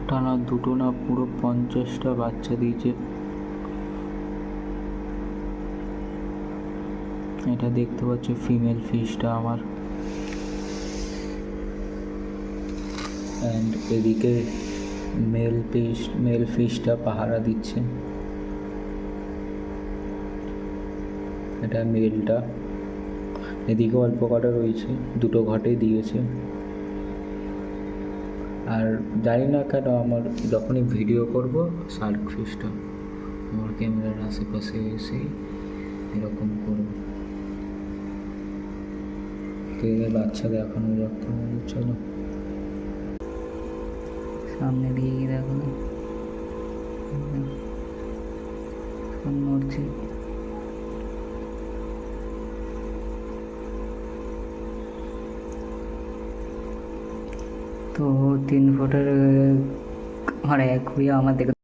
একটা না দুটো না পুরো 50টা বাচ্চা দিয়েছে। এটা দেখতে পাচ্ছ ফিমেল ফিশটা আমার। অ্যান্ড এদিকে মেল ফিশটা পাহারা দিচ্ছে। এটা মেলটা। এদিকে অল্প কটা রয়েছে, দুটো ঘটে দিয়েছে। আর জানি না কেন আমার যখনই ভিডিও করব শার্ক ফিশটা আমার ক্যামেরার আশেপাশে এসে এরকম করব। বাচ্চা দেখানো যাক। চলো সামনে দিয়ে দেখো না নড়ছে। তো 3 ফুটের আমার এক ঘুরিয়ে আমার দেখে